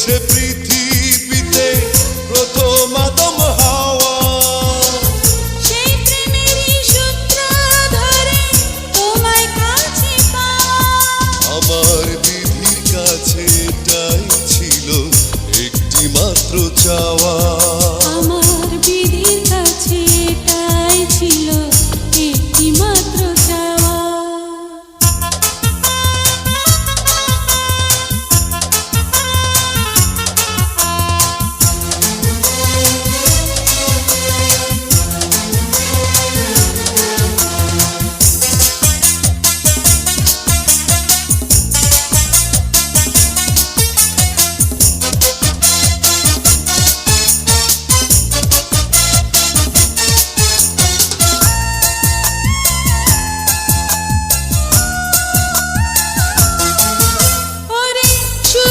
হয়েছে পৃথিবীতে প্রথম আদম হাওয়া। সেই প্রেমেরই সূত্র ধরে তোমায় কাছে পাওয়া। আমার বিধির কাছে এটাই ছিল একটি মাত্র চাওয়া।